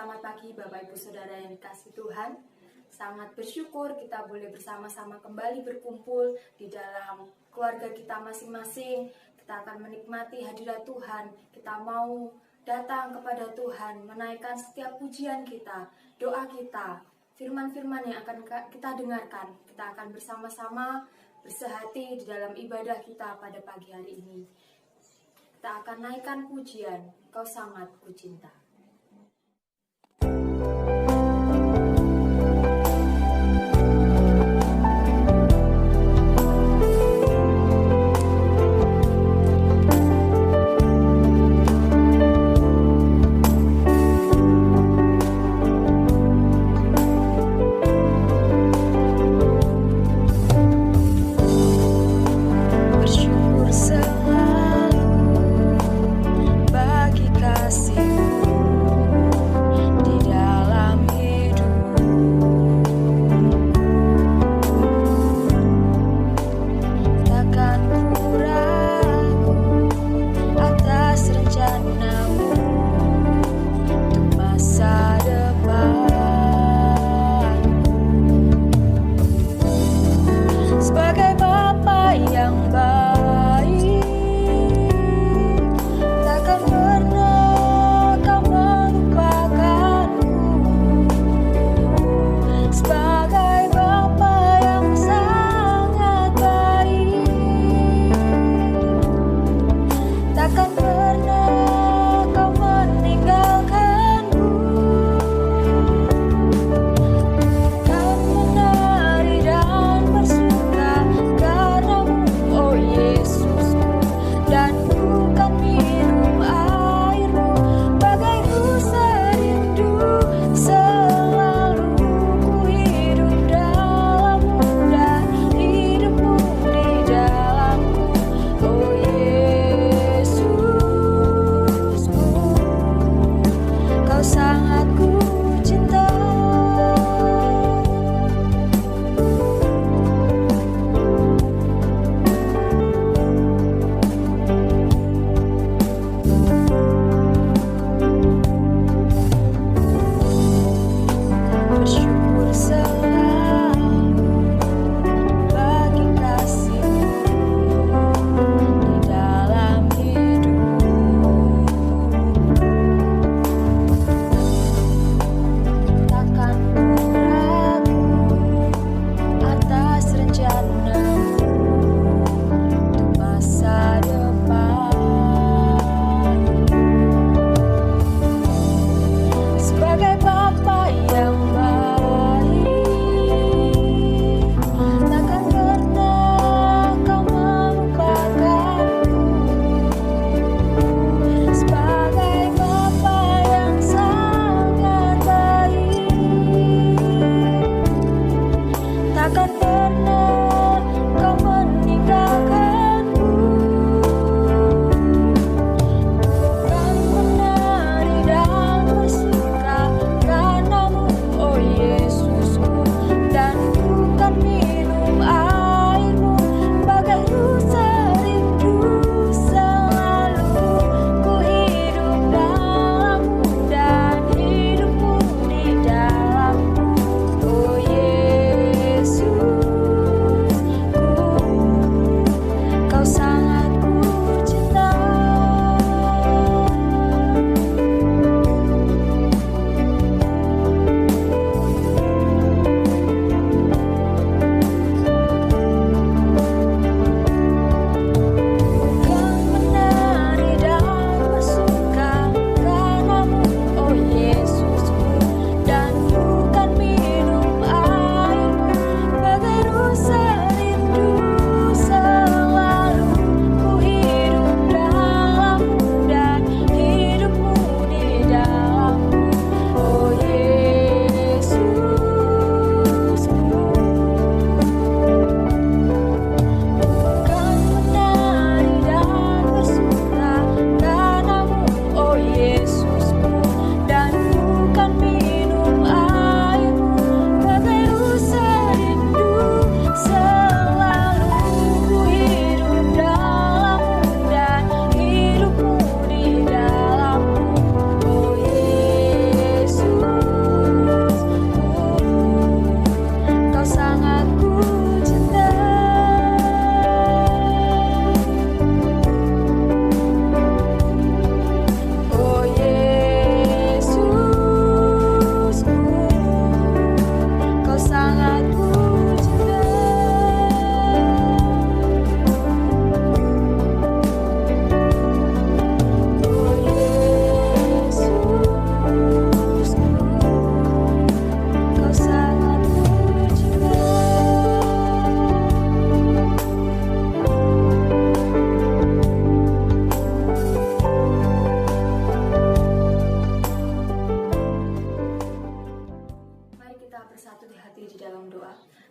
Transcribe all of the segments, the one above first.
Selamat pagi Bapak Ibu Saudara yang dikasihi Tuhan. Sangat bersyukur kita boleh bersama-sama kembali berkumpul di dalam keluarga kita masing-masing. Kita akan menikmati hadirat Tuhan. Kita mau datang kepada Tuhan, menaikkan setiap pujian kita, doa kita, firman-firman yang akan kita dengarkan. Kita akan bersama-sama bersehati di dalam ibadah kita pada pagi hari ini. Kita akan naikkan pujian, Kau sangat kucinta. Di dalam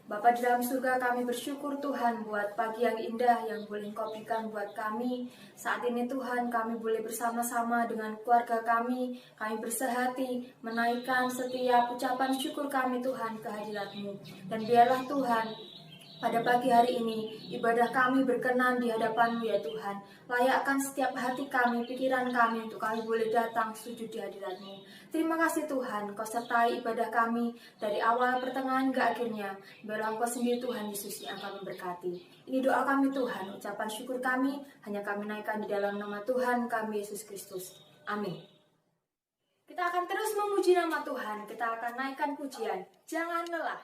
Bapa di dalam surga, kami bersyukur Tuhan buat pagi yang indah yang boleh Engkau berikan buat kami. Saat ini Tuhan, kami boleh bersama-sama dengan keluarga kami bersehati menaikkan setiap ucapan syukur kami Tuhan kehadirat-Mu. Dan biarlah Tuhan, pada pagi hari ini, ibadah kami berkenan di hadapan-Mu ya Tuhan. Layakkan setiap hati kami, pikiran kami untuk kami boleh datang sujud di hadirat-Mu. Terima kasih Tuhan, Kau sertai ibadah kami dari awal pertengahan hingga akhirnya. Biarlah Engkau sendiri Tuhan Yesus yang akan memberkati. Ini doa kami Tuhan, ucapan syukur kami hanya kami naikkan di dalam nama Tuhan kami Yesus Kristus. Amin. Kita akan terus memuji nama Tuhan, kita akan naikkan pujian. Jangan lelah.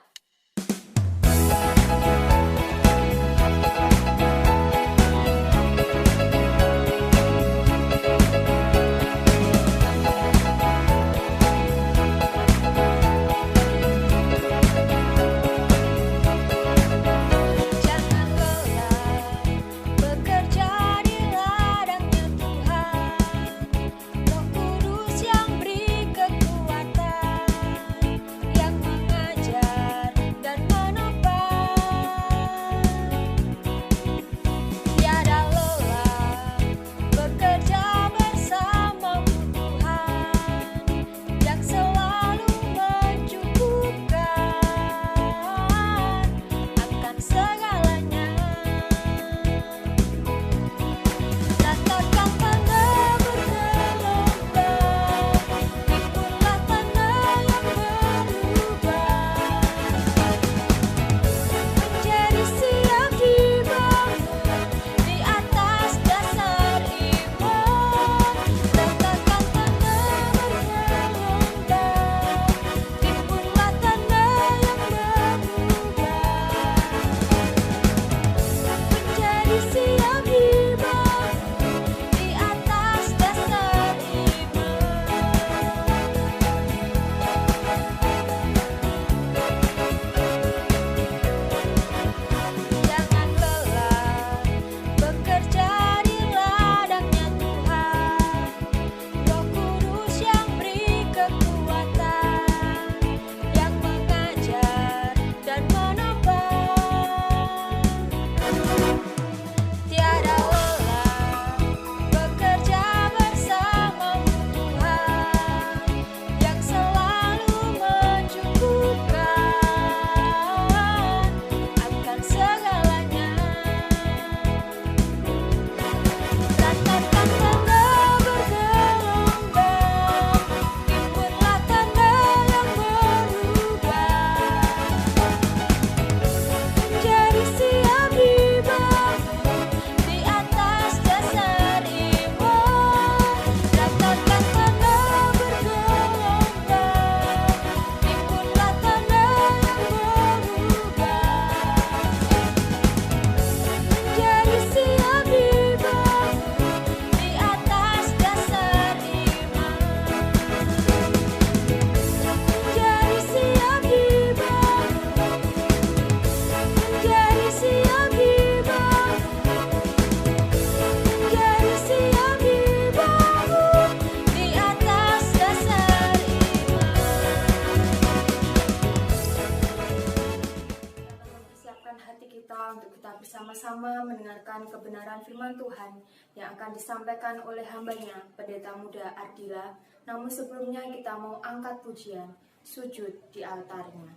Bersama-sama mendengarkan kebenaran firman Tuhan yang akan disampaikan oleh hambanya, Pendeta Muda Ardila. Namun sebelumnya kita mau angkat pujian, sujud di altarnya.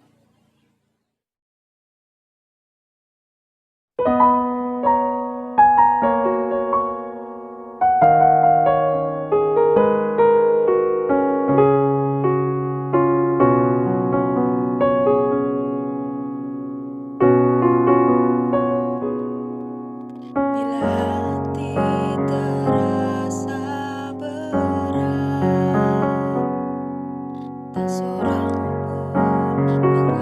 Seorang pun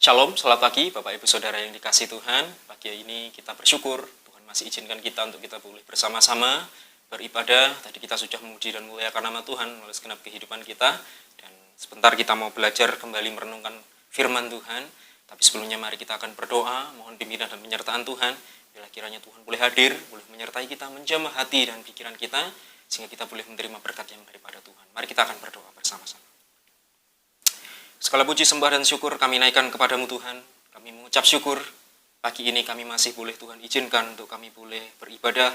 Shalom, selamat pagi Bapak Ibu Saudara yang dikasihi Tuhan. Pagi ini kita bersyukur Tuhan masih izinkan kita untuk kita boleh bersama-sama beribadah. Tadi kita sudah memuji dan muliakan nama Tuhan melalui segenap kehidupan kita. Dan sebentar kita mau belajar kembali merenungkan firman Tuhan. Tapi sebelumnya mari kita akan berdoa, mohon pimpinan dan penyertaan Tuhan. Bila kiranya Tuhan boleh hadir, boleh menyertai kita, menjamah hati dan pikiran kita, sehingga kita boleh menerima berkat yang daripada Tuhan. Mari kita akan berdoa bersama-sama. Segala puji, sembah, dan syukur kami naikkan kepadamu Tuhan. Kami mengucap syukur, pagi ini kami masih boleh Tuhan izinkan untuk kami boleh beribadah.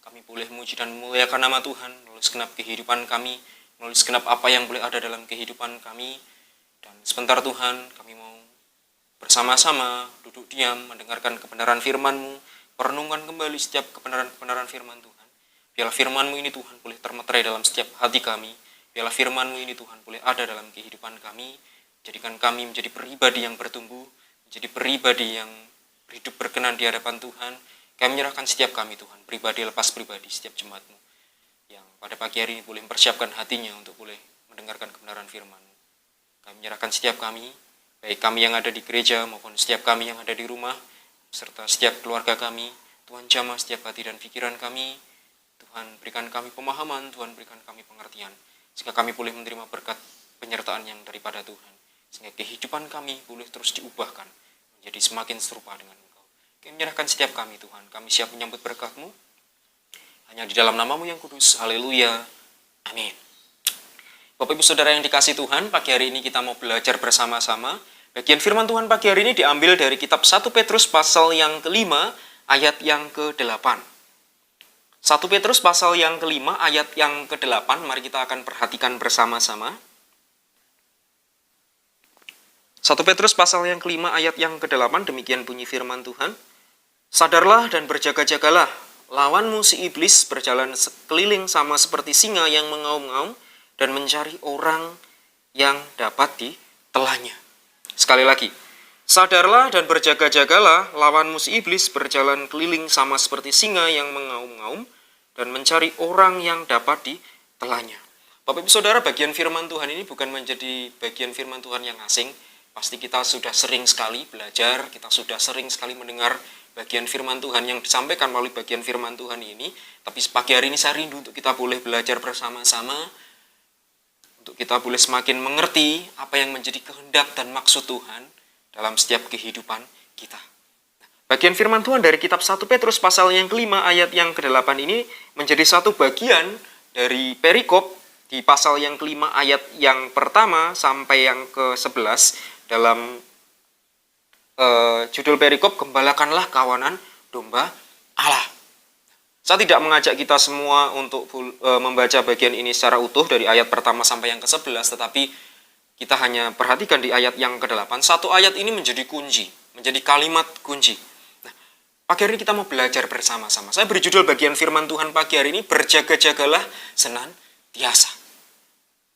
Kami boleh memuji dan memuliakan nama Tuhan melalui segenap kehidupan kami, melalui segenap apa yang boleh ada dalam kehidupan kami. Dan sebentar Tuhan, kami mau bersama-sama duduk diam, mendengarkan kebenaran firman-Mu, merenungkan kembali setiap kebenaran-kebenaran firman Tuhan. Biarlah firman-Mu ini Tuhan boleh termeterai dalam setiap hati kami. Biarlah firman-Mu ini Tuhan boleh ada dalam kehidupan kami. Jadikan kami menjadi pribadi yang bertumbuh, menjadi pribadi yang hidup berkenan di hadapan Tuhan. Kami menyerahkan setiap kami Tuhan, pribadi lepas pribadi, setiap jemaat-Mu yang pada pagi hari ini boleh mempersiapkan hatinya untuk boleh mendengarkan kebenaran firman-Mu. Kami menyerahkan setiap kami, baik kami yang ada di gereja maupun setiap kami yang ada di rumah, serta setiap keluarga kami. Tuhan jamah setiap hati dan pikiran kami. Tuhan berikan kami pemahaman, Tuhan berikan kami pengertian, sehingga kami boleh menerima berkat penyertaan yang daripada Tuhan. Sehingga kehidupan kami boleh terus diubahkan menjadi semakin serupa dengan Engkau. Kami menyerahkan setiap kami Tuhan, kami siap menyambut berkat-Mu, hanya di dalam nama-Mu yang kudus. Haleluya, amin. Bapak Ibu Saudara yang dikasihi Tuhan, pagi hari ini kita mau belajar bersama-sama. Bagian firman Tuhan pagi hari ini diambil dari kitab 1 Petrus pasal yang kelima, ayat yang ke-8. 1 Petrus pasal yang kelima, ayat yang ke-8, mari kita akan perhatikan bersama-sama. 1 Petrus pasal yang kelima ayat yang ke-8, demikian bunyi firman Tuhan. Sadarlah dan berjaga-jagalah, lawanmu si iblis berjalan sekeliling sama seperti singa yang mengaum-ngaum dan mencari orang yang dapat ditelannya. Sekali lagi, sadarlah dan berjaga-jagalah, lawanmu si iblis berjalan keliling sama seperti singa yang mengaum-ngaum dan mencari orang yang dapat ditelannya. Bapak Ibu Saudara, bagian firman Tuhan ini bukan menjadi bagian firman Tuhan yang asing. Pasti kita sudah sering sekali belajar, kita sudah sering sekali mendengar bagian firman Tuhan yang disampaikan melalui bagian firman Tuhan ini. Tapi pagi hari ini saya rindu untuk kita boleh belajar bersama-sama, untuk kita boleh semakin mengerti apa yang menjadi kehendak dan maksud Tuhan dalam setiap kehidupan kita. Bagian firman Tuhan dari kitab 1 Petrus pasal yang kelima ayat yang ke-8 ini menjadi satu bagian dari perikop di pasal yang kelima ayat yang pertama sampai yang ke-11 dalam judul perikop, Gembalakanlah Kawanan Domba Allah. Saya tidak mengajak kita semua untuk membaca bagian ini secara utuh dari ayat pertama sampai yang ke-11, tetapi kita hanya perhatikan di ayat yang ke-8. Satu ayat ini menjadi kunci, menjadi kalimat kunci. Nah, pagi hari ini kita mau belajar bersama-sama. Saya beri judul bagian firman Tuhan pagi hari ini, berjaga-jagalah senantiasa.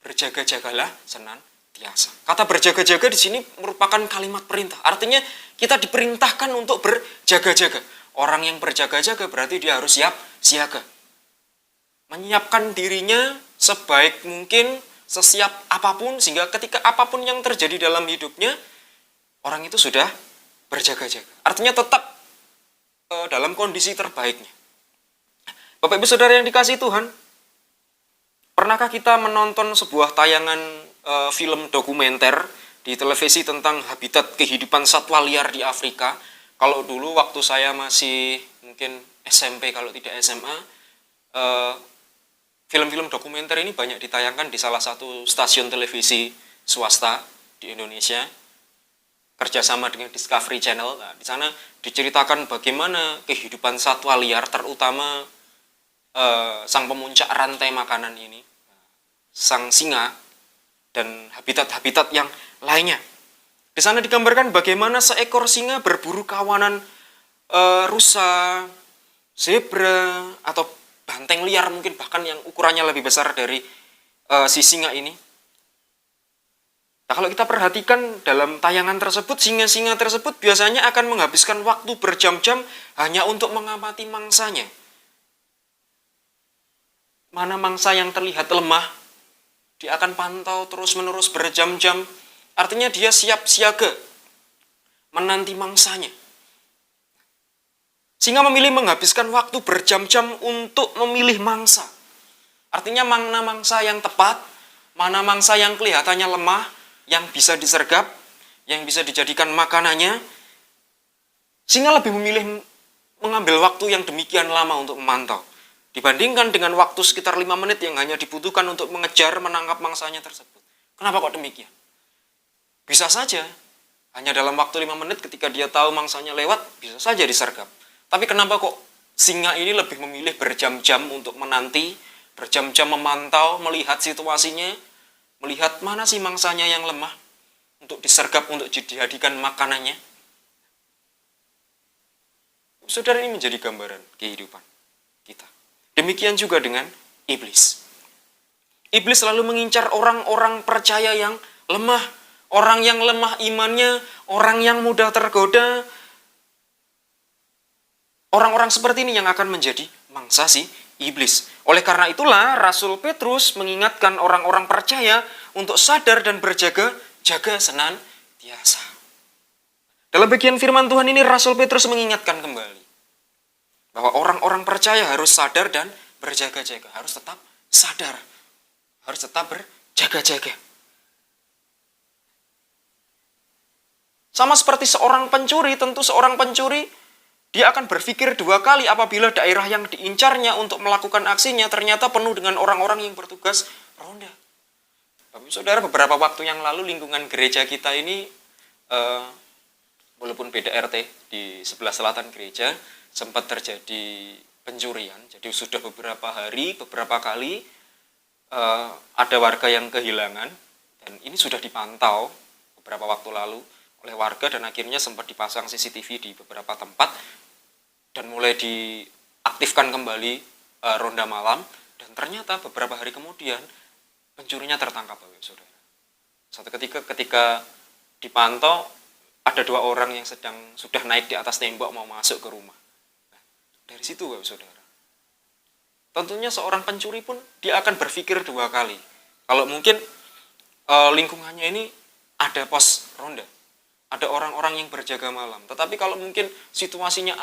Berjaga-jagalah senantiasa. Kata berjaga-jaga di sini merupakan kalimat perintah. Artinya kita diperintahkan untuk berjaga-jaga. Orang yang berjaga-jaga berarti dia harus siap siaga. Menyiapkan dirinya sebaik mungkin, sesiap apapun, sehingga ketika apapun yang terjadi dalam hidupnya, orang itu sudah berjaga-jaga. Artinya tetap dalam kondisi terbaiknya. Bapak Ibu Saudara yang dikasihi Tuhan, pernahkah kita menonton sebuah tayangan film dokumenter di televisi tentang habitat kehidupan satwa liar di Afrika? Kalau dulu waktu saya masih mungkin SMP, kalau tidak SMA, film-film dokumenter ini banyak ditayangkan di salah satu stasiun televisi swasta di Indonesia, kerjasama dengan Discovery Channel. Nah, di sana diceritakan bagaimana kehidupan satwa liar, terutama sang pemuncak rantai makanan ini, sang singa, dan habitat-habitat yang lainnya. Di sana digambarkan bagaimana seekor singa berburu kawanan rusa, zebra, atau banteng liar mungkin bahkan yang ukurannya lebih besar dari si singa ini. Nah, kalau kita perhatikan dalam tayangan tersebut, singa-singa tersebut biasanya akan menghabiskan waktu berjam-jam hanya untuk mengamati mangsanya. Mana mangsa yang terlihat lemah, dia akan pantau terus-menerus berjam-jam. Artinya dia siap siaga menanti mangsanya. Singa memilih menghabiskan waktu berjam-jam untuk memilih mangsa. Artinya mana mangsa yang tepat, mana mangsa yang kelihatannya lemah, yang bisa disergap, yang bisa dijadikan makanannya. Singa lebih memilih mengambil waktu yang demikian lama untuk memantau, dibandingkan dengan waktu sekitar 5 menit yang hanya dibutuhkan untuk mengejar, menangkap mangsanya tersebut. Kenapa kok demikian? Bisa saja, hanya dalam waktu 5 menit ketika dia tahu mangsanya lewat, bisa saja disergap. Tapi kenapa kok singa ini lebih memilih berjam-jam untuk menanti, berjam-jam memantau, melihat situasinya, melihat mana sih mangsanya yang lemah, untuk disergap, untuk dijadikan makanannya. Saudara, ini menjadi gambaran kehidupan kita. Demikian juga dengan iblis. Iblis selalu mengincar orang-orang percaya yang lemah, orang yang lemah imannya, orang yang mudah tergoda. Orang-orang seperti ini yang akan menjadi mangsa si iblis. Oleh karena itulah Rasul Petrus mengingatkan orang-orang percaya untuk sadar dan berjaga-jaga senantiasa. Dalam bagian firman Tuhan ini Rasul Petrus mengingatkan kembali bahwa orang-orang percaya harus sadar dan berjaga-jaga, harus tetap sadar, harus tetap berjaga-jaga. Sama seperti seorang pencuri, tentu seorang pencuri dia akan berpikir 2 kali apabila daerah yang diincarnya untuk melakukan aksinya ternyata penuh dengan orang-orang yang bertugas ronda. Bapak Saudara, beberapa waktu yang lalu lingkungan gereja kita ini, walaupun beda RT di sebelah selatan gereja, sempat terjadi pencurian. Jadi sudah beberapa hari, beberapa kali ada warga yang kehilangan, dan ini sudah dipantau beberapa waktu lalu oleh warga, dan akhirnya sempat dipasang CCTV di beberapa tempat dan mulai diaktifkan kembali ronda malam, dan ternyata beberapa hari kemudian pencurinya tertangkap, Bapak Saudara. Satu ketika dipantau ada 2 orang yang sudah naik di atas tembok mau masuk ke rumah. Nah, dari situ, Bapak Saudara, tentunya seorang pencuri pun dia akan berpikir 2 kali. Kalau mungkin lingkungannya ini ada pos ronda, ada orang-orang yang berjaga malam. Tetapi kalau mungkin situasinya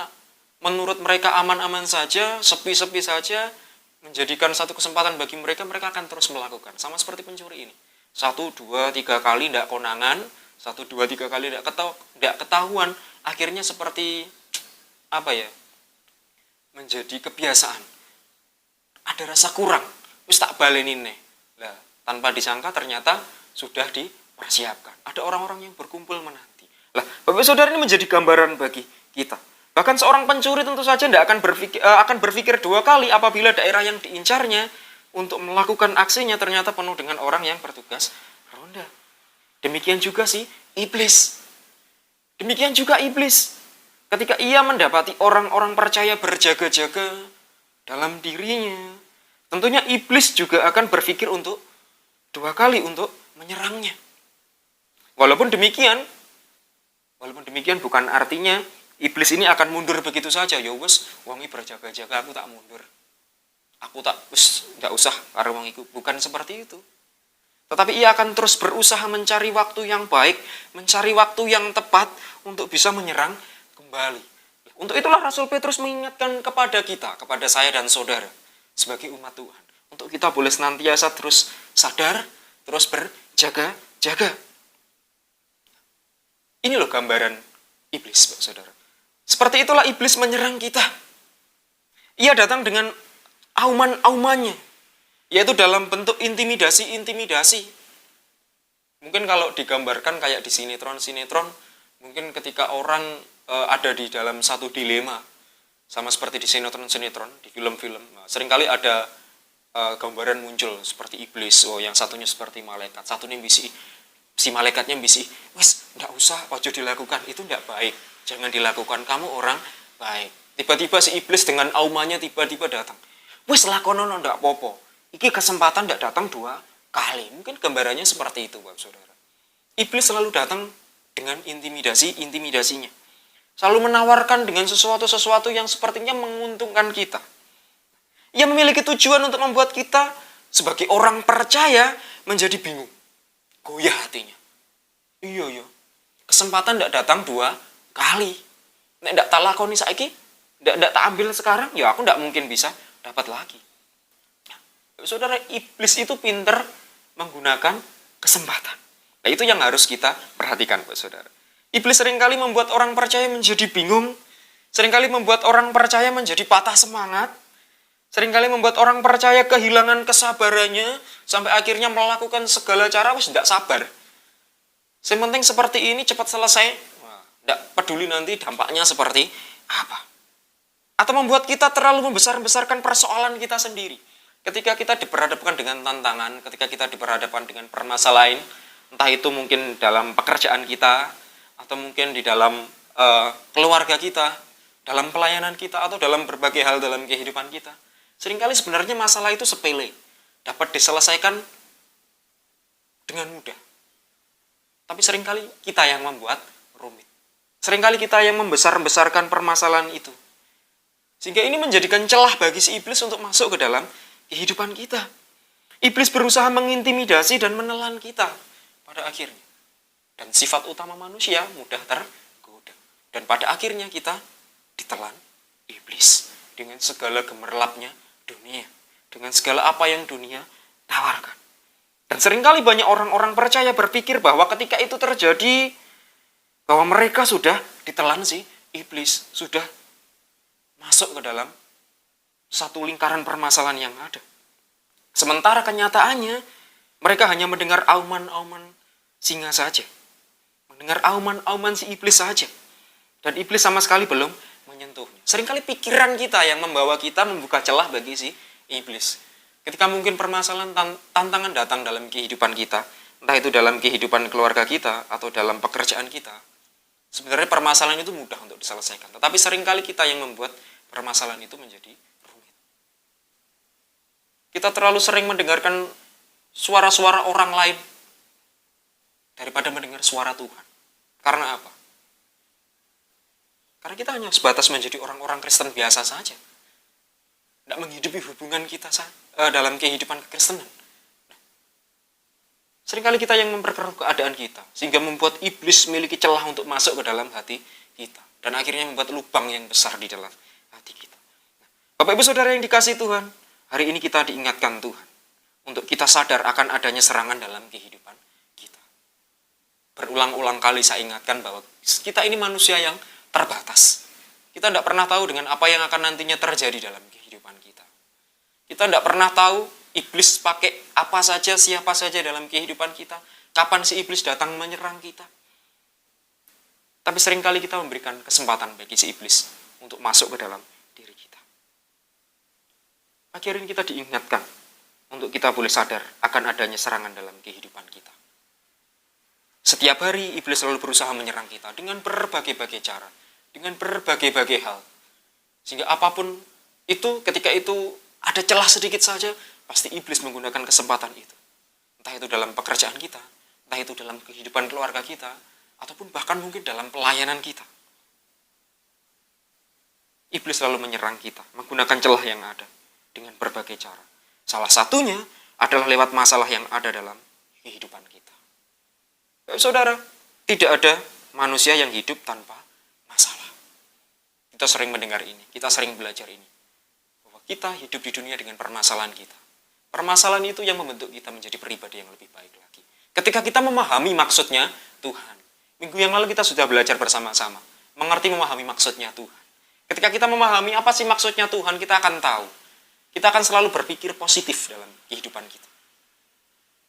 menurut mereka aman-aman saja, sepi-sepi saja, menjadikan satu kesempatan bagi mereka, mereka akan terus melakukan. Sama seperti pencuri ini. 1, 2, 3 kali tidak konangan, 1, 2, 3 kali tidak ketahuan, akhirnya seperti menjadi kebiasaan. Ada rasa kurang, wis tak balenin nih. Lah, tanpa disangka ternyata sudah dipersiapkan. Ada orang-orang yang berkumpul menanti. Lah, Bapak Saudara, ini menjadi gambaran bagi kita. Bahkan seorang pencuri tentu saja tidak akan berpikir dua kali apabila daerah yang diincarnya untuk melakukan aksinya ternyata penuh dengan orang yang bertugas ronda. Demikian juga si iblis. Demikian juga iblis. Ketika ia mendapati orang-orang percaya berjaga-jaga dalam dirinya, tentunya iblis juga akan berpikir untuk dua kali untuk menyerangnya. Walaupun demikian bukan artinya iblis ini akan mundur begitu saja. Ya wes, wong iki berjaga-jaga, aku tak mundur. Aku tak enggak usah karo wong iku. Bukan seperti itu. Tetapi ia akan terus berusaha mencari waktu yang baik, mencari waktu yang tepat untuk bisa menyerang kembali. Untuk itulah Rasul Petrus mengingatkan kepada kita, kepada saya dan saudara sebagai umat Tuhan, untuk kita boleh senantiasa terus sadar, terus berjaga-jaga. Ini loh gambaran iblis, Pak Saudara. Seperti itulah iblis menyerang kita. Ia datang dengan auman-aumannya, yaitu dalam bentuk intimidasi. Mungkin kalau digambarkan kayak di sinetron, mungkin ketika orang ada di dalam satu dilema, sama seperti di sinetron, di film-film, seringkali ada gambaran muncul seperti iblis. Oh, yang satunya seperti malaikat, satunya si malaikatnya bisi, wes, nggak usah, ojo dilakukan, itu nggak baik, jangan dilakukan, kamu orang baik. Tiba-tiba si iblis dengan aumannya tiba-tiba datang, wes lakonono ndak popo, iki kesempatan ndak datang 2 kali. Mungkin gambarannya seperti itu, Bapak Saudara. Iblis selalu datang dengan intimidasinya, selalu menawarkan dengan sesuatu yang sepertinya menguntungkan kita. Ia memiliki tujuan untuk membuat kita sebagai orang percaya menjadi bingung, goyah hatinya. Iya, kesempatan ndak datang 2 kali. Nek ndak tak lakoni saiki, ndak tak ambil sekarang, ya aku ndak mungkin bisa dapat lagi. Saudara, iblis itu pinter menggunakan kesempatan. Nah, itu yang harus kita perhatikan, Pak Saudara. Iblis seringkali membuat orang percaya menjadi bingung, seringkali membuat orang percaya menjadi patah semangat, seringkali membuat orang percaya kehilangan kesabarannya, sampai akhirnya melakukan segala cara, wis ndak sabar. Yang penting seperti ini cepat selesai, ndak peduli nanti dampaknya seperti apa. Atau membuat kita terlalu membesar-besarkan persoalan kita sendiri. Ketika kita diperhadapkan dengan tantangan, ketika kita diperhadapkan dengan permasalahan, entah itu mungkin dalam pekerjaan kita, atau mungkin di dalam keluarga kita, dalam pelayanan kita, atau dalam berbagai hal dalam kehidupan kita. Seringkali sebenarnya masalah itu sepele, dapat diselesaikan dengan mudah. Tapi seringkali kita yang membuat rumit. Seringkali kita yang membesar-besarkan permasalahan itu. Sehingga ini menjadikan celah bagi si iblis untuk masuk ke dalam kehidupan kita. Iblis berusaha mengintimidasi dan menelan kita pada akhirnya. Dan sifat utama manusia mudah tergoda. Dan pada akhirnya kita ditelan iblis dengan segala gemerlapnya dunia, dengan segala apa yang dunia tawarkan. Dan seringkali banyak orang-orang percaya berpikir bahwa ketika itu terjadi, bahwa mereka sudah ditelan si iblis, sudah masuk ke dalam satu lingkaran permasalahan yang ada. Sementara kenyataannya, mereka hanya mendengar auman-auman singa saja. Mendengar auman-auman si iblis saja. Dan iblis sama sekali belum menyentuhnya. Seringkali pikiran kita yang membawa kita membuka celah bagi si iblis. Ketika mungkin permasalahan tantangan datang dalam kehidupan kita, entah itu dalam kehidupan keluarga kita atau dalam pekerjaan kita, sebenarnya permasalahan itu mudah untuk diselesaikan. Tetapi seringkali kita yang membuat permasalahan itu menjadi rumit. Kita terlalu sering mendengarkan suara-suara orang lain daripada mendengar suara Tuhan. Karena apa? Karena kita hanya sebatas menjadi orang-orang Kristen biasa saja. Tidak menghidupi hubungan kita dalam kehidupan kekristenan. Seringkali kita yang memperkeruh keadaan kita, sehingga membuat iblis memiliki celah untuk masuk ke dalam hati kita. Dan akhirnya membuat lubang yang besar di dalam hati kita. Bapak Ibu Saudara yang dikasihi Tuhan, hari ini kita diingatkan Tuhan untuk kita sadar akan adanya serangan dalam kehidupan kita. Berulang-ulang kali saya ingatkan bahwa kita ini manusia yang terbatas. Kita tidak pernah tahu dengan apa yang akan nantinya terjadi dalam kehidupan kita. Kita tidak pernah tahu iblis pakai apa saja, siapa saja dalam kehidupan kita. Kapan si iblis datang menyerang kita. Tapi seringkali kita memberikan kesempatan bagi si iblis untuk masuk ke dalam diri kita. Pagi hari ini kita diingatkan untuk kita boleh sadar akan adanya serangan dalam kehidupan kita. Setiap hari iblis selalu berusaha menyerang kita dengan berbagai-bagai cara, dengan berbagai-bagai hal. Sehingga apapun itu, ketika itu ada celah sedikit saja, pasti iblis menggunakan kesempatan itu. Entah itu dalam pekerjaan kita, entah itu dalam kehidupan keluarga kita, ataupun bahkan mungkin dalam pelayanan kita. Iblis selalu menyerang kita, menggunakan celah yang ada dengan berbagai cara. Salah satunya adalah lewat masalah yang ada dalam kehidupan kita. Saudara, tidak ada manusia yang hidup tanpa masalah. Kita sering mendengar ini, kita sering belajar ini. Bahwa kita hidup di dunia dengan permasalahan kita. Permasalahan itu yang membentuk kita menjadi pribadi yang lebih baik lagi. Ketika kita memahami maksudnya Tuhan. Minggu yang lalu kita sudah belajar bersama-sama. Mengerti memahami maksudnya Tuhan. Ketika kita memahami apa sih maksudnya Tuhan, kita akan tahu. Kita akan selalu berpikir positif dalam kehidupan kita.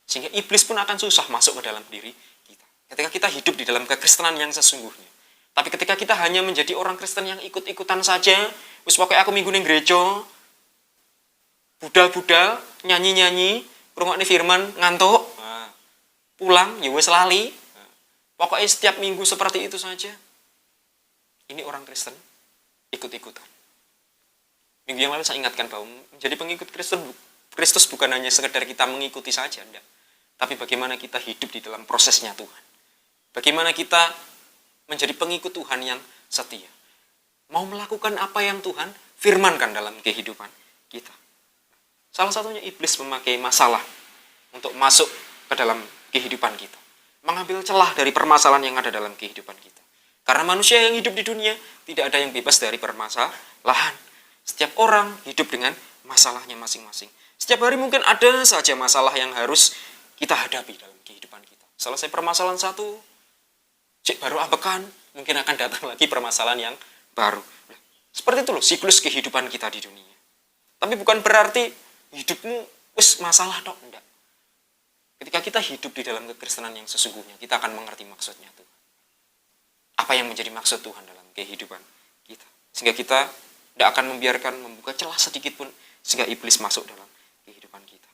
Sehingga iblis pun akan susah masuk ke dalam diri kita. Ketika kita hidup di dalam kekristenan yang sesungguhnya. Tapi ketika kita hanya menjadi orang Kristen yang ikut-ikutan saja, wis pokoknya aku minggu ning gereja, budal-budal, nyanyi-nyanyi, ngrungokne firman, ngantuk, pulang, ya wis lali. Pokoknya setiap minggu seperti itu saja. Ini orang Kristen ikut-ikutan. Minggu yang lalu saya ingatkan bahwa menjadi pengikut Kristus bukan hanya sekedar kita mengikuti saja, enggak. Tapi bagaimana kita hidup di dalam prosesnya Tuhan. Bagaimana kita menjadi pengikut Tuhan yang setia. Mau melakukan apa yang Tuhan firmankan dalam kehidupan kita. Salah satunya iblis memakai masalah untuk masuk ke dalam kehidupan kita. Mengambil celah dari permasalahan yang ada dalam kehidupan kita. Karena manusia yang hidup di dunia tidak ada yang bebas dari permasalahan. Setiap orang hidup dengan masalahnya masing-masing. Setiap hari mungkin ada saja masalah yang harus kita hadapi dalam kehidupan kita. Selesai permasalahan satu, cek baru ambekan, mungkin akan datang lagi permasalahan yang baru. Seperti itu loh siklus kehidupan kita di dunia. Tapi bukan berarti hidupmu wis masalah tok, enggak. Ketika kita hidup di dalam kekristenan yang sesungguhnya, kita akan mengerti maksudnya Tuhan. Apa yang menjadi maksud Tuhan dalam kehidupan kita. Sehingga kita tidak akan membiarkan membuka celah sedikit pun sehingga iblis masuk dalam kehidupan kita.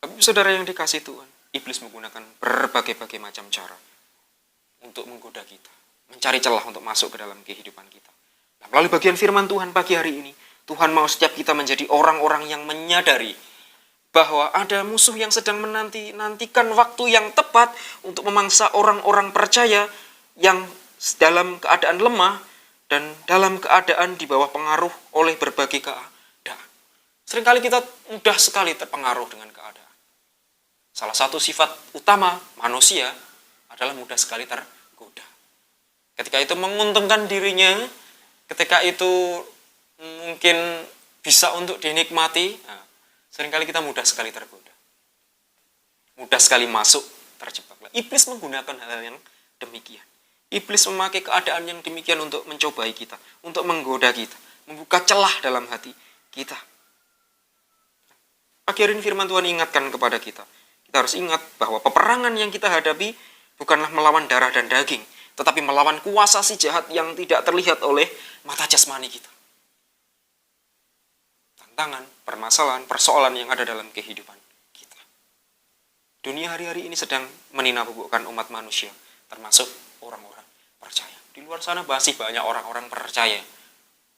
Tapi saudara yang dikasihi Tuhan, iblis menggunakan berbagai-bagai macam cara untuk menggoda kita, mencari celah untuk masuk ke dalam kehidupan kita. Nah, melalui bagian firman Tuhan pagi hari ini, Tuhan mau setiap kita menjadi orang-orang yang menyadari bahwa ada musuh yang sedang nantikan waktu yang tepat untuk memangsa orang-orang percaya yang dalam keadaan lemah dan dalam keadaan di bawah pengaruh oleh berbagai keadaan. Seringkali kita mudah sekali terpengaruh dengan keadaan. Salah satu sifat utama manusia adalah mudah sekali tergoda. Ketika itu menguntungkan dirinya, ketika itu mungkin bisa untuk dinikmati, seringkali kita mudah sekali tergoda. Mudah sekali masuk, terjebak. Iblis menggunakan hal yang demikian. Iblis memakai keadaan yang demikian untuk mencobai kita, untuk menggoda kita, membuka celah dalam hati kita. Pagi hari ini firman Tuhan ingatkan kepada kita. Kita harus ingat bahwa peperangan yang kita hadapi bukanlah melawan darah dan daging, tetapi melawan kuasa si jahat yang tidak terlihat oleh mata jasmani kita. Tantangan, permasalahan, persoalan yang ada dalam kehidupan kita. Dunia hari-hari ini sedang meninabubukkan umat manusia, termasuk orang-orang percaya. Di luar sana masih banyak orang-orang percaya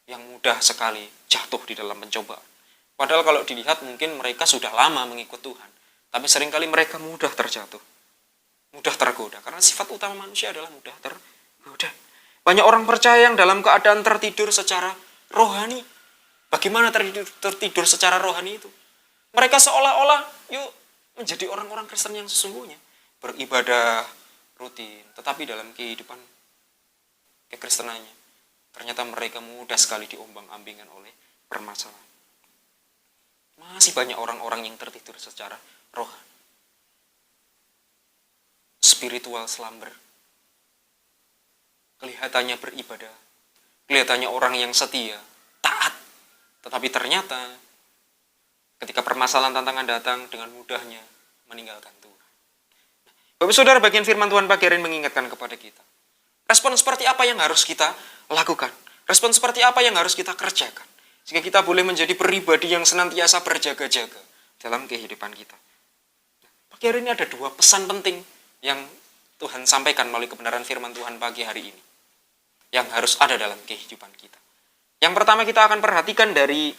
yang mudah sekali jatuh di dalam pencobaan. Padahal kalau dilihat mungkin mereka sudah lama mengikut Tuhan. Tapi seringkali mereka mudah terjatuh. Mudah tergoda. Karena sifat utama manusia adalah mudah tergoda. Banyak orang percaya yang dalam keadaan tertidur secara rohani. Bagaimana tertidur secara rohani itu? Mereka seolah-olah menjadi orang-orang Kristen yang sesungguhnya. Beribadah rutin. Tetapi dalam kehidupan kekristenannya, ternyata mereka mudah sekali diombang-ambingkan oleh permasalahan. Masih banyak orang-orang yang tertidur secara rohani. Spiritual slumber. Kelihatannya beribadah. Kelihatannya orang yang setia, taat. Tetapi ternyata ketika permasalahan tantangan datang dengan mudahnya meninggalkan Tuhan. Bapak Saudara, bagian firman Tuhan pagi hari ini mengingatkan kepada kita Respon seperti apa yang harus kita lakukan? Respon seperti apa yang harus kita kerjakan? Sehingga kita boleh menjadi pribadi yang senantiasa berjaga-jaga dalam kehidupan kita. Pagi hari ini ada 2 pesan penting yang Tuhan sampaikan melalui kebenaran firman Tuhan pagi hari ini, yang harus ada dalam kehidupan kita. Yang pertama kita akan perhatikan dari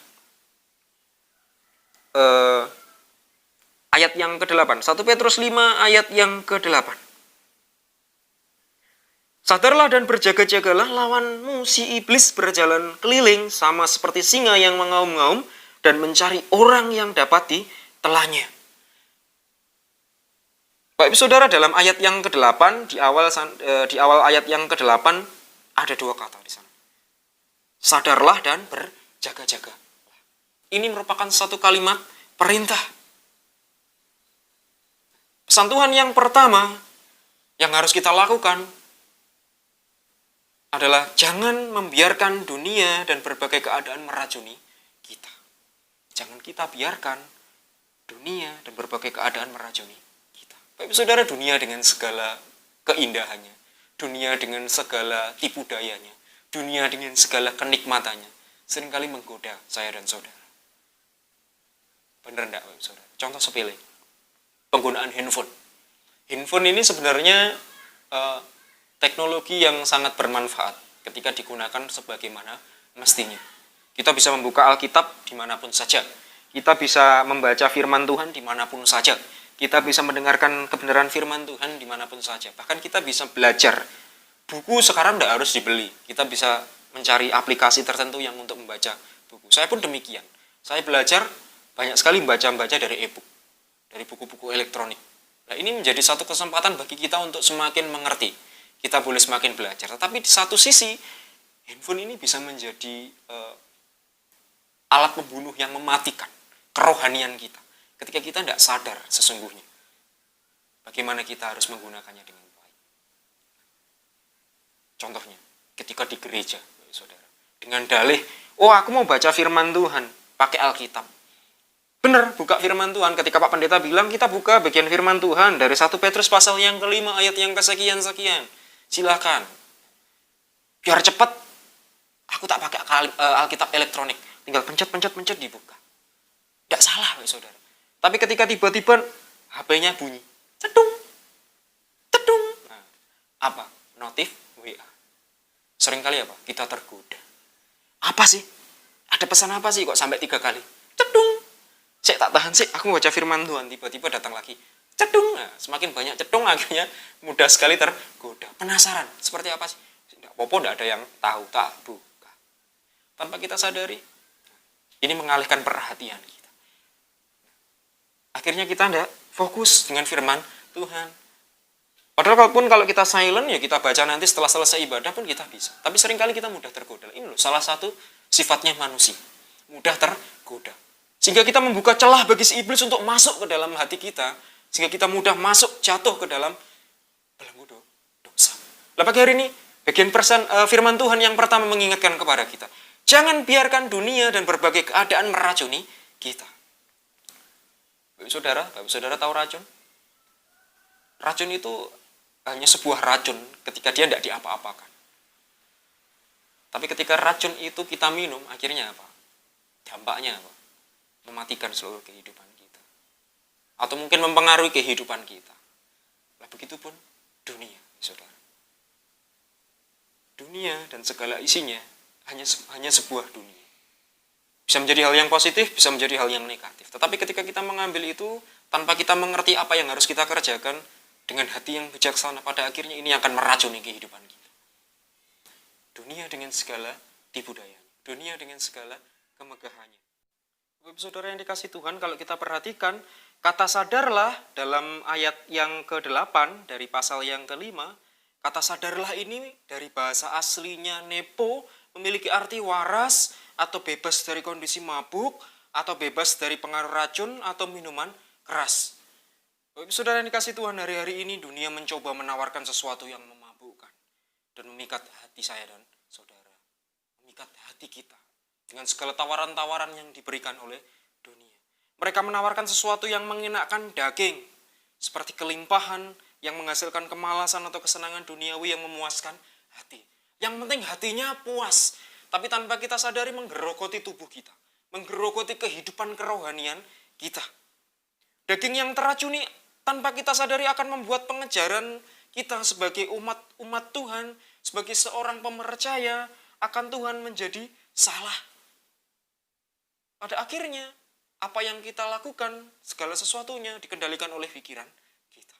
ayat yang ke-8. 1 Petrus 5 ayat yang ke-8. Sadarlah dan berjaga-jagalah, lawanmu si iblis berjalan keliling sama seperti singa yang mengaum-ngaum dan mencari orang yang dapat ditelannya. Bapak Ibu Saudara, dalam ayat yang ke-8, di awal ayat yang ke-8 ada 2 kata di sana. Sadarlah dan berjaga-jaga. Ini merupakan satu kalimat perintah. Pesan Tuhan yang pertama yang harus kita lakukan adalah jangan membiarkan dunia dan berbagai keadaan meracuni kita. Jangan kita biarkan dunia dan berbagai keadaan meracuni kita. Bapak Ibu Saudara, dunia dengan segala keindahannya, dunia dengan segala tipu dayanya, dunia dengan segala kenikmatannya, seringkali menggoda saya dan saudara. Benar enggak, Bapak Ibu Saudara? Contoh sepele, penggunaan handphone. Handphone ini sebenarnya teknologi yang sangat bermanfaat ketika digunakan sebagaimana mestinya. Kita bisa membuka Alkitab dimanapun saja. Kita bisa membaca firman Tuhan dimanapun saja. Kita bisa mendengarkan kebenaran firman Tuhan dimanapun saja. Bahkan kita bisa belajar. Buku sekarang tidak harus dibeli. Kita bisa mencari aplikasi tertentu yang untuk membaca buku. Saya pun demikian. Saya belajar banyak sekali membaca dari e-book, dari buku-buku elektronik. Nah, ini menjadi satu kesempatan bagi kita untuk semakin mengerti. Kita boleh semakin belajar. Tetapi di satu sisi, handphone ini bisa menjadi alat pembunuh yang mematikan kerohanian kita. Ketika kita tidak sadar sesungguhnya bagaimana kita harus menggunakannya dengan baik. Contohnya, ketika di gereja, saudara, dengan dalih, aku mau baca firman Tuhan, pakai Alkitab. Benar, buka firman Tuhan. Ketika Pak Pendeta bilang, kita buka bagian firman Tuhan dari 1 Petrus pasal yang ke-5 ayat yang kesekian-sekian. Silakan. Biar cepat, aku tak pakai Alkitab elektronik. Tinggal pencet dibuka. Tidak salah, saudara. Tapi ketika tiba-tiba HP-nya bunyi, cedung. Nah, apa? Notif WA. Seringkali apa? Kita tergoda. Apa sih? Ada pesan apa sih kok sampai 3 kali? Cedung. Saya tak tahan sih, aku baca firman Tuhan. Tiba-tiba datang lagi. Cedung. Nah, semakin banyak cedung akhirnya mudah sekali tergoda. Penasaran, seperti apa sih? Tidak apa-apa, tidak ada yang tahu, tak buka. Tanpa kita sadari, ini mengalihkan perhatian kita. Akhirnya kita tidak fokus dengan firman Tuhan. Padahal kalaupun kalau kita silent, ya kita baca nanti setelah selesai ibadah pun kita bisa. Tapi seringkali kita mudah tergoda. Ini loh, salah satu sifatnya manusia. Mudah tergoda. Sehingga kita membuka celah bagi si iblis untuk masuk ke dalam hati kita. Sehingga kita mudah masuk, jatuh ke dalam belenggu dosa. Lah pagi hari ini, bagian firman Tuhan yang pertama mengingatkan kepada kita. Jangan biarkan dunia dan berbagai keadaan meracuni kita. Bapak saudara tahu racun? Racun itu hanya sebuah racun ketika dia tidak diapa-apakan. Tapi ketika racun itu kita minum, akhirnya apa? Dampaknya apa? Mematikan seluruh kehidupan kita. Atau mungkin mempengaruhi kehidupan kita. Nah, begitupun dunia, saudara. Dunia dan segala isinya hanya sebuah dunia. Bisa menjadi hal yang positif, bisa menjadi hal yang negatif. Tetapi ketika kita mengambil itu, tanpa kita mengerti apa yang harus kita kerjakan, dengan hati yang bijaksana, pada akhirnya ini akan meracuni kehidupan kita. Dunia dengan segala tipu dayanya. Dunia dengan segala kemegahannya. Bapak saudara yang dikasih Tuhan, kalau kita perhatikan, kata sadarlah dalam ayat yang ke-8 dari pasal yang ke-5, kata sadarlah ini dari bahasa aslinya nepo, memiliki arti waras atau bebas dari kondisi mabuk, atau bebas dari pengaruh racun atau minuman keras. Bapak saudara yang dikasih Tuhan, hari-hari ini dunia mencoba menawarkan sesuatu yang memabukkan dan memikat hati saya dan saudara, memikat hati kita dengan segala tawaran-tawaran yang diberikan oleh dunia. Mereka menawarkan sesuatu yang mengenakan daging, seperti kelimpahan yang menghasilkan kemalasan atau kesenangan duniawi yang memuaskan hati. Yang penting hatinya puas. Tapi tanpa kita sadari menggerogoti tubuh kita. Menggerogoti kehidupan kerohanian kita. Daging yang teracuni tanpa kita sadari akan membuat pengejaran kita sebagai umat Tuhan, sebagai seorang pemercaya akan Tuhan menjadi salah. Pada akhirnya, apa yang kita lakukan, segala sesuatunya dikendalikan oleh pikiran kita.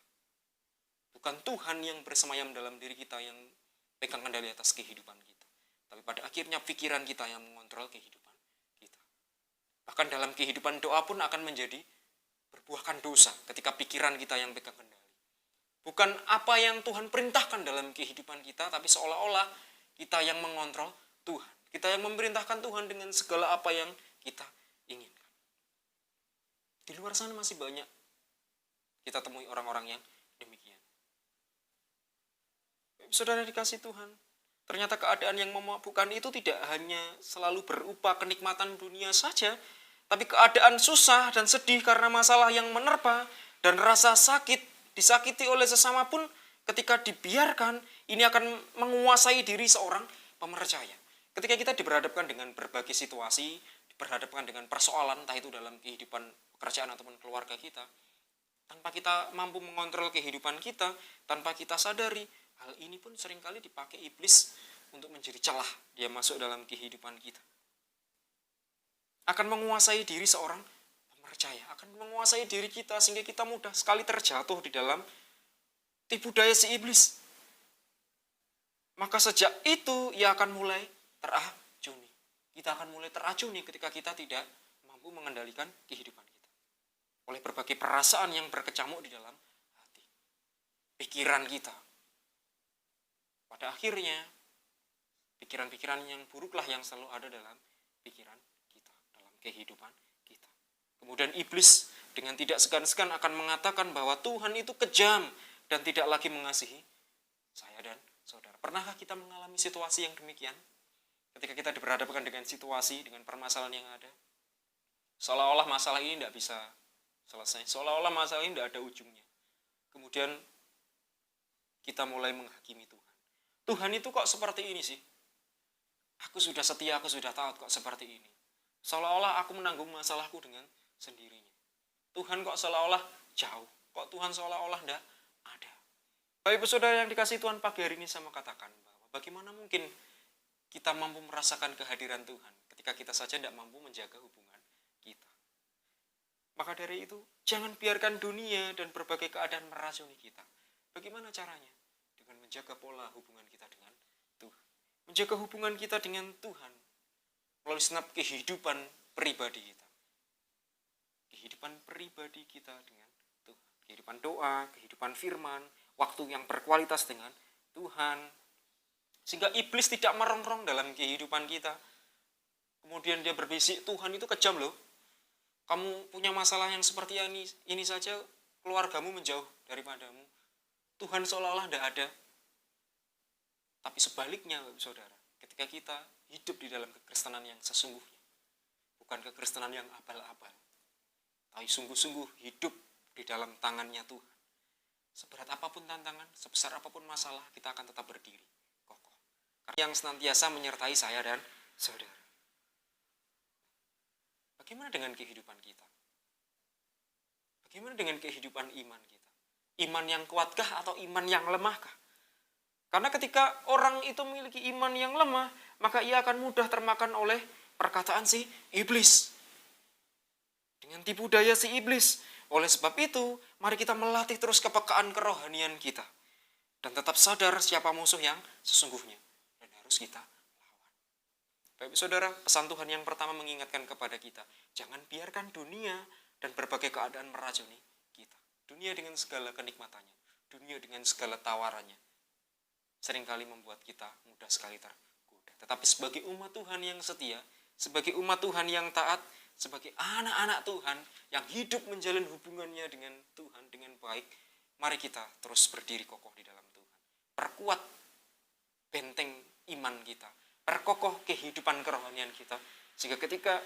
Bukan Tuhan yang bersemayam dalam diri kita yang pegang kendali atas kehidupan kita. Tapi pada akhirnya pikiran kita yang mengontrol kehidupan kita. Bahkan dalam kehidupan doa pun akan menjadi berbuahkan dosa ketika pikiran kita yang pegang kendali. Bukan apa yang Tuhan perintahkan dalam kehidupan kita, tapi seolah-olah kita yang mengontrol Tuhan. Kita yang memerintahkan Tuhan dengan segala apa yang kita inginkan. Di luar sana masih banyak kita temui orang-orang yang demikian. Saudara dikasih Tuhan, ternyata keadaan yang memabukkan itu tidak hanya selalu berupa kenikmatan dunia saja, tapi keadaan susah dan sedih karena masalah yang menerpa dan rasa sakit, disakiti oleh sesama pun ketika dibiarkan, ini akan menguasai diri seorang pemercaya. Ketika kita diberhadapkan dengan berbagai situasi, diberhadapkan dengan persoalan, entah itu dalam kehidupan pekerjaan ataupun keluarga kita, tanpa kita mampu mengontrol kehidupan kita, tanpa kita sadari, hal ini pun seringkali dipakai iblis untuk menjadi celah dia masuk dalam kehidupan kita. Akan menguasai diri seorang pemercaya, akan menguasai diri kita sehingga kita mudah sekali terjatuh di dalam tipu daya si iblis. Maka sejak itu ia akan mulai teracuni. Kita akan mulai teracuni ketika kita tidak mampu mengendalikan kehidupan kita. Oleh berbagai perasaan yang berkecamuk di dalam hati. Pikiran kita. Pada akhirnya, pikiran-pikiran yang buruklah yang selalu ada dalam pikiran kita, dalam kehidupan kita. Kemudian iblis dengan tidak segan-segan akan mengatakan bahwa Tuhan itu kejam dan tidak lagi mengasihi saya dan saudara. Pernahkah kita mengalami situasi yang demikian? Ketika kita diberhadapkan dengan situasi, dengan permasalahan yang ada, seolah-olah masalah ini tidak bisa selesai, seolah-olah masalah ini tidak ada ujungnya. Kemudian kita mulai menghakimi Tuhan. Tuhan itu kok seperti ini sih? Aku sudah setia, aku sudah taat kok seperti ini. Seolah-olah aku menanggung masalahku dengan sendirinya. Tuhan kok seolah-olah jauh. Kok Tuhan seolah-olah tidak ada. Bapak saudara yang dikasih Tuhan, pagi hari ini saya mau katakan bahwa bagaimana mungkin kita mampu merasakan kehadiran Tuhan ketika kita saja tidak mampu menjaga hubungan kita. Maka dari itu, jangan biarkan dunia dan berbagai keadaan meracuni kita. Bagaimana caranya? Dengan menjaga pola hubungan kita dengan Tuhan. Menjaga hubungan kita dengan Tuhan melalui senap kehidupan pribadi kita. Kehidupan pribadi kita dengan Tuhan. Kehidupan doa, kehidupan firman, waktu yang berkualitas dengan Tuhan. Sehingga iblis tidak merongrong dalam kehidupan kita. Kemudian dia berbisik, Tuhan itu kejam loh. Kamu punya masalah yang seperti ini saja, keluargamu menjauh daripadamu. Tuhan seolah-olah tidak ada. Tapi sebaliknya, saudara, ketika kita hidup di dalam kekristenan yang sesungguhnya, bukan kekristenan yang abal-abal, tapi sungguh-sungguh hidup di dalam tangannya Tuhan. Seberat apapun tantangan, sebesar apapun masalah, kita akan tetap berdiri kokoh. Karena yang senantiasa menyertai saya dan saudara. Bagaimana dengan kehidupan kita? Bagaimana dengan kehidupan iman kita? Iman yang kuatkah atau iman yang lemahkah? Karena ketika orang itu memiliki iman yang lemah, maka ia akan mudah termakan oleh perkataan si iblis. Dengan tipu daya si iblis. Oleh sebab itu, mari kita melatih terus kepekaan kerohanian kita. Dan tetap sadar siapa musuh yang sesungguhnya. Dan harus kita lawan. Bapak saudara, pesan Tuhan yang pertama mengingatkan kepada kita. Jangan biarkan dunia dan berbagai keadaan meracuni kita. Dunia dengan segala kenikmatannya. Dunia dengan segala tawarannya. Seringkali membuat kita mudah sekali tergoda. Tetapi sebagai umat Tuhan yang setia, sebagai umat Tuhan yang taat, sebagai anak-anak Tuhan yang hidup menjalin hubungannya dengan Tuhan dengan baik, mari kita terus berdiri kokoh di dalam Tuhan. Perkuat benteng iman kita, perkokoh kehidupan kerohanian kita, sehingga ketika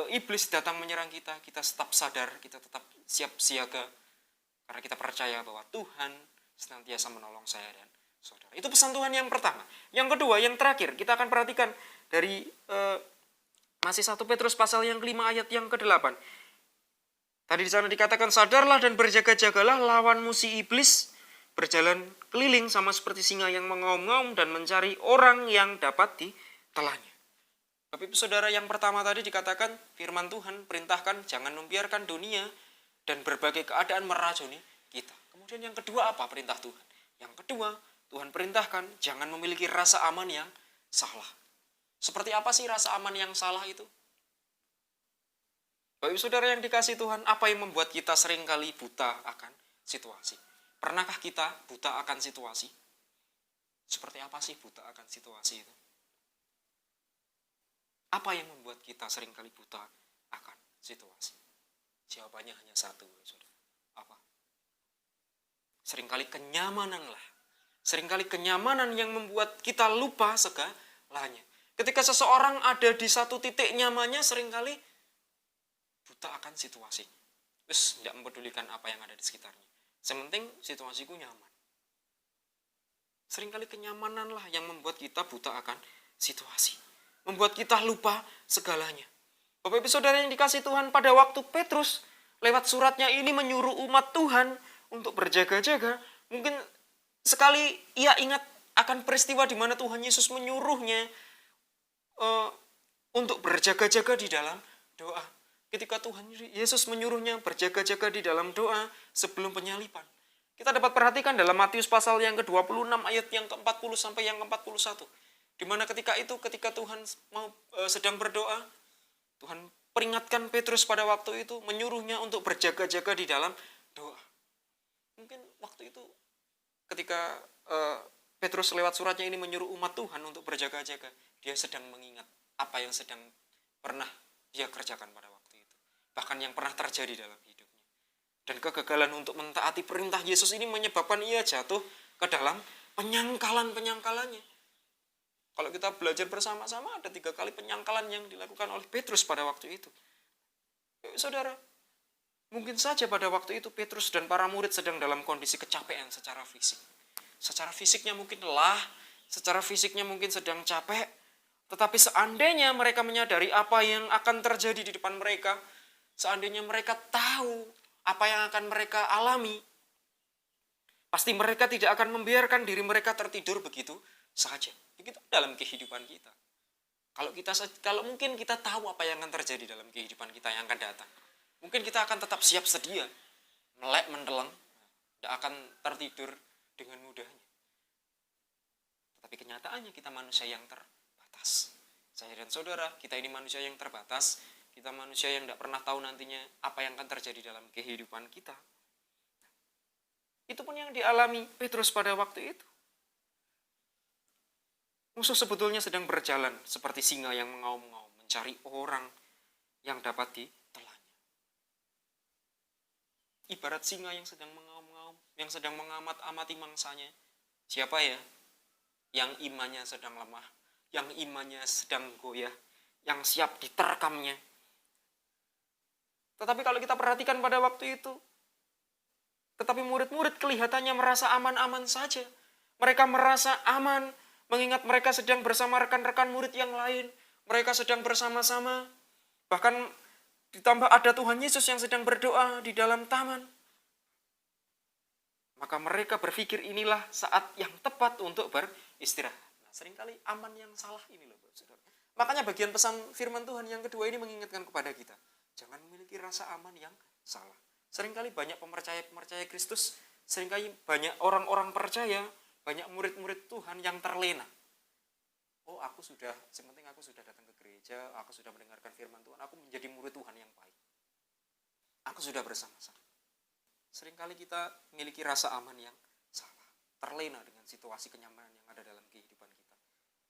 iblis datang menyerang kita, kita tetap sadar, kita tetap siap siaga, karena kita percaya bahwa Tuhan senantiasa menolong saya dan saudara. Itu pesan Tuhan yang pertama. Yang kedua, yang terakhir, kita akan perhatikan dari masih 1 Petrus pasal yang kelima ayat yang ke-8. Tadi di sana dikatakan, sadarlah dan berjaga-jagalah, lawanmu si iblis berjalan keliling sama seperti singa yang mengaum-ngaum dan mencari orang yang dapat ditelannya. Tapi saudara, yang pertama tadi dikatakan firman Tuhan perintahkan jangan membiarkan dunia dan berbagai keadaan meracuni kita. Kemudian yang kedua apa perintah Tuhan? Yang kedua, Tuhan perintahkan jangan memiliki rasa aman yang salah. Seperti apa sih rasa aman yang salah itu? Bapak Ibu Saudara yang dikasihi Tuhan, apa yang membuat kita seringkali buta akan situasi? Pernahkah kita buta akan situasi? Seperti apa sih buta akan situasi itu? Apa yang membuat kita seringkali buta akan situasi? Jawabannya hanya satu, saudara. Apa? Seringkali kenyamanan lah. Seringkali kenyamanan yang membuat kita lupa segalanya. Ketika seseorang ada di satu titik nyamannya, seringkali buta akan situasi. Terus tidak mempedulikan apa yang ada di sekitarnya. Sementing situasiku nyaman. Seringkali kenyamanan lah yang membuat kita buta akan situasi. Membuat kita lupa segalanya. Bapak Ibu Saudara yang dikasihi Tuhan, pada waktu Petrus lewat suratnya ini menyuruh umat Tuhan untuk berjaga-jaga, mungkin sekali ia ingat akan peristiwa di mana Tuhan Yesus menyuruhnya untuk berjaga-jaga di dalam doa. Ketika Tuhan Yesus menyuruhnya berjaga-jaga di dalam doa sebelum penyaliban. Kita dapat perhatikan dalam Matius pasal yang ke-26 ayat yang ke-40 sampai yang ke-41. Di mana ketika Tuhan sedang berdoa, Tuhan peringatkan Petrus pada waktu itu, menyuruhnya untuk berjaga-jaga di dalam doa. Mungkin waktu itu ketika Petrus lewat suratnya ini menyuruh umat Tuhan untuk berjaga-jaga, dia sedang mengingat apa yang sedang pernah dia kerjakan pada waktu itu. Bahkan yang pernah terjadi dalam hidupnya. Dan kegagalan untuk mentaati perintah Yesus ini menyebabkan ia jatuh ke dalam penyangkalan-penyangkalannya. Kalau kita belajar bersama-sama, ada 3 kali penyangkalan yang dilakukan oleh Petrus pada waktu itu. Saudara, mungkin saja pada waktu itu Petrus dan para murid sedang dalam kondisi kecapean secara fisik. Secara fisiknya mungkin lelah, secara fisiknya mungkin sedang capek, tetapi seandainya mereka menyadari apa yang akan terjadi di depan mereka, seandainya mereka tahu apa yang akan mereka alami, pasti mereka tidak akan membiarkan diri mereka tertidur begitu saja. Begitu dalam kehidupan kita. Kalau mungkin kita tahu apa yang akan terjadi dalam kehidupan kita yang akan datang, mungkin kita akan tetap siap sedia, melek mendelang, tidak akan tertidur dengan mudahnya. Tetapi kenyataannya kita manusia yang terbatas. Saya dan saudara, kita ini manusia yang terbatas. Kita manusia yang tidak pernah tahu nantinya apa yang akan terjadi dalam kehidupan kita. Itu pun yang dialami Petrus pada waktu itu. Musuh sebetulnya sedang berjalan seperti singa yang mengaum-ngaum, mencari orang yang dapat ditelannya. Ibarat singa yang sedang mengaum-ngaum, yang sedang mengamat-amati mangsanya. Siapa ya? Yang imannya sedang lemah, yang imannya sedang goyah, yang siap diterkamnya. Tetapi kalau kita perhatikan pada waktu itu, tetapi murid-murid kelihatannya merasa aman-aman saja. Mereka merasa aman, mengingat mereka sedang bersama rekan-rekan murid yang lain. Mereka sedang bersama-sama. Bahkan ditambah ada Tuhan Yesus yang sedang berdoa di dalam taman. Maka mereka berpikir inilah saat yang tepat untuk beristirahat. Nah, seringkali aman yang salah ini loh, saudara. Makanya bagian pesan firman Tuhan yang kedua ini mengingatkan kepada kita. Jangan memiliki rasa aman yang salah. Seringkali banyak pemercaya Kristus, seringkali banyak orang-orang percaya, banyak murid-murid Tuhan yang terlena. Oh, sementing aku sudah datang ke gereja, aku sudah mendengarkan firman Tuhan, aku menjadi murid Tuhan yang baik. Aku sudah bersama-sama. Seringkali kita memiliki rasa aman yang salah, terlena dengan situasi kenyamanan yang ada dalam kehidupan kita.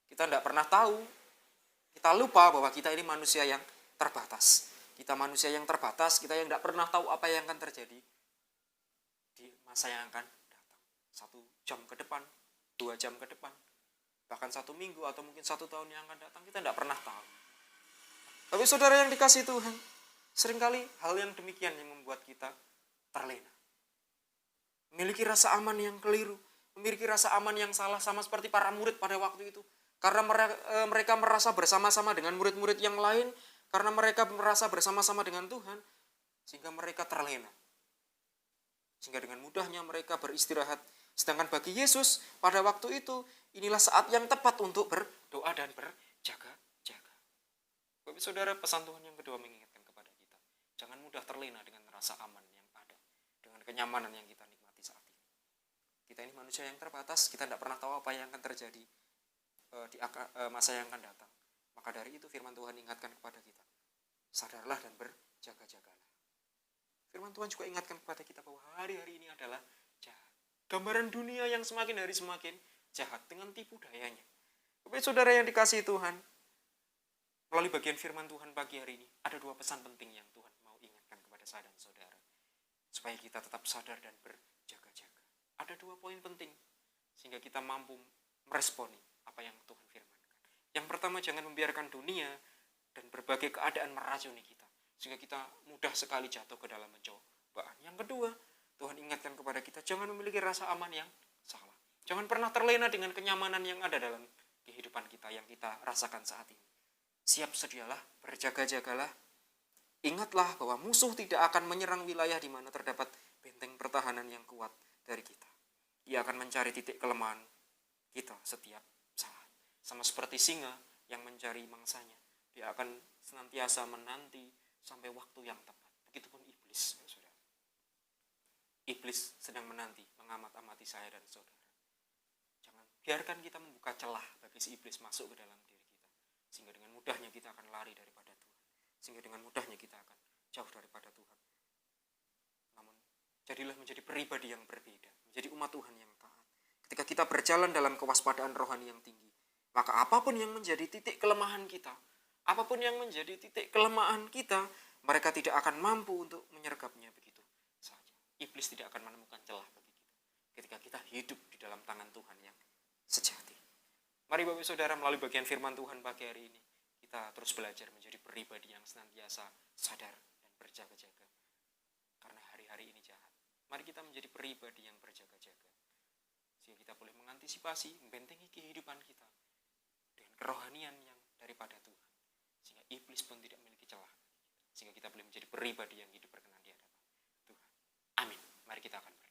Kita tidak pernah tahu, kita lupa bahwa kita ini manusia yang terbatas. Kita manusia yang terbatas, kita yang tidak pernah tahu apa yang akan terjadi di masa yang akan datang. 1 jam ke depan, 2 jam ke depan, bahkan 1 minggu atau mungkin 1 tahun yang akan datang, kita tidak pernah tahu. Tapi saudara yang dikasihi Tuhan, seringkali hal yang demikian yang membuat kita terlena. Memiliki rasa aman yang keliru, memiliki rasa aman yang salah sama seperti para murid pada waktu itu. Karena mereka merasa bersama-sama dengan murid-murid yang lain, karena mereka merasa bersama-sama dengan Tuhan, sehingga mereka terlena. Sehingga dengan mudahnya mereka beristirahat. Sedangkan bagi Yesus pada waktu itu, inilah saat yang tepat untuk berdoa dan berjaga-jaga. Bapak Saudara, pesan Tuhan yang kedua mengingatkan kepada kita, jangan mudah terlena dengan rasa aman yang ada, dengan kenyamanan yang kita nikmati saat ini. Kita ini manusia yang terbatas, kita tidak pernah tahu apa yang akan terjadi di masa yang akan datang. Maka dari itu firman Tuhan ingatkan kepada kita, sadarlah dan berjaga-jagalah. Firman Tuhan juga ingatkan kepada kita bahwa hari-hari ini adalah jahat. Gambaran dunia yang semakin hari semakin jahat dengan tipu dayanya. Bapak Saudara yang dikasihi Tuhan, melalui bagian firman Tuhan pagi hari ini, ada dua pesan penting yang Tuhan mau ingatkan kepada saya dan saudara, supaya kita tetap sadar dan berjaga-jaga. Ada dua poin penting, sehingga kita mampu meresponi apa yang Tuhan firmankan. Yang pertama, jangan membiarkan dunia dan berbagai keadaan meracuni kita, sehingga kita mudah sekali jatuh ke dalam pencobaan. Yang kedua, Tuhan ingatkan kepada kita, jangan memiliki rasa aman yang salah. Jangan pernah terlena dengan kenyamanan yang ada dalam kehidupan kita yang kita rasakan saat ini. Siap sedialah, berjaga-jagalah. Ingatlah bahwa musuh tidak akan menyerang wilayah di mana terdapat benteng pertahanan yang kuat dari kita. Ia akan mencari titik kelemahan kita setiap saat. Sama seperti singa yang mencari mangsanya. Dia akan senantiasa menanti sampai waktu yang tepat. Begitupun iblis, saudara. Iblis sedang menanti, mengamat-amati saya dan saudara. Jangan biarkan kita membuka celah bagi si iblis masuk ke dalam diri kita. Sehingga dengan mudahnya kita akan lari daripada Tuhan. Sehingga dengan mudahnya kita akan jauh daripada Tuhan. Namun, jadilah menjadi pribadi yang berbeda. Menjadi umat Tuhan yang taat. Ketika kita berjalan dalam kewaspadaan rohani yang tinggi, maka apapun yang menjadi titik kelemahan kita, apapun yang menjadi titik kelemahan kita, mereka tidak akan mampu untuk menyergapnya begitu saja. Iblis tidak akan menemukan celah bagi kita ketika kita hidup di dalam tangan Tuhan yang sejati. Mari Bapak Saudara, melalui bagian firman Tuhan pagi hari ini, kita terus belajar menjadi pribadi yang senantiasa sadar dan berjaga-jaga. Karena hari-hari ini jahat. Mari kita menjadi pribadi yang berjaga-jaga. Sehingga kita boleh mengantisipasi, membentengi kehidupan kita dengan kerohanian yang daripada Tuhan. Sehingga iblis pun tidak memiliki celah. Sehingga kita boleh menjadi pribadi yang hidup berkenan di hadapan Tuhan. Amin. Mari kita akan berdoa.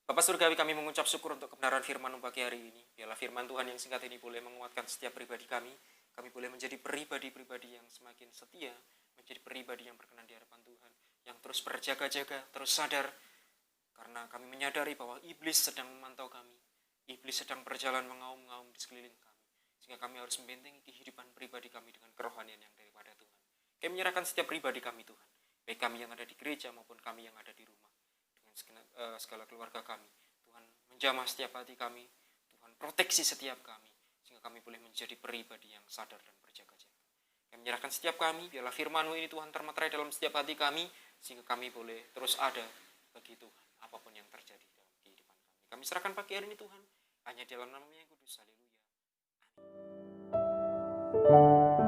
Bapak Surgawi, kami mengucap syukur untuk kebenaran firman pagi hari ini. Biarlah firman Tuhan yang singkat ini boleh menguatkan setiap pribadi kami. Kami boleh menjadi pribadi-pribadi yang semakin setia, menjadi pribadi yang berkenan di hadapan Tuhan, yang terus berjaga-jaga, terus sadar, karena kami menyadari bahwa iblis sedang memantau kami. Iblis sedang berjalan mengaum-ngaum di sekeliling kami. Sehingga kami harus membentengi kehidupan pribadi kami dengan kerohanian yang daripada Tuhan. Kami menyerahkan setiap pribadi kami, Tuhan. Baik kami yang ada di gereja maupun kami yang ada di rumah. Segala keluarga kami, Tuhan menjamah setiap hati kami, Tuhan proteksi setiap kami, sehingga kami boleh menjadi pribadi yang sadar dan berjaga-jaga. Kami menyerahkan setiap kami, biarlah firman-Mu ini Tuhan termaterai dalam setiap hati kami, sehingga kami boleh terus ada bagi Tuhan, apapun yang terjadi dalam kehidupan kami. Kami serahkan pagi hari ini Tuhan, hanya dalam nama-Nya yang kudus, haleluya. Amin.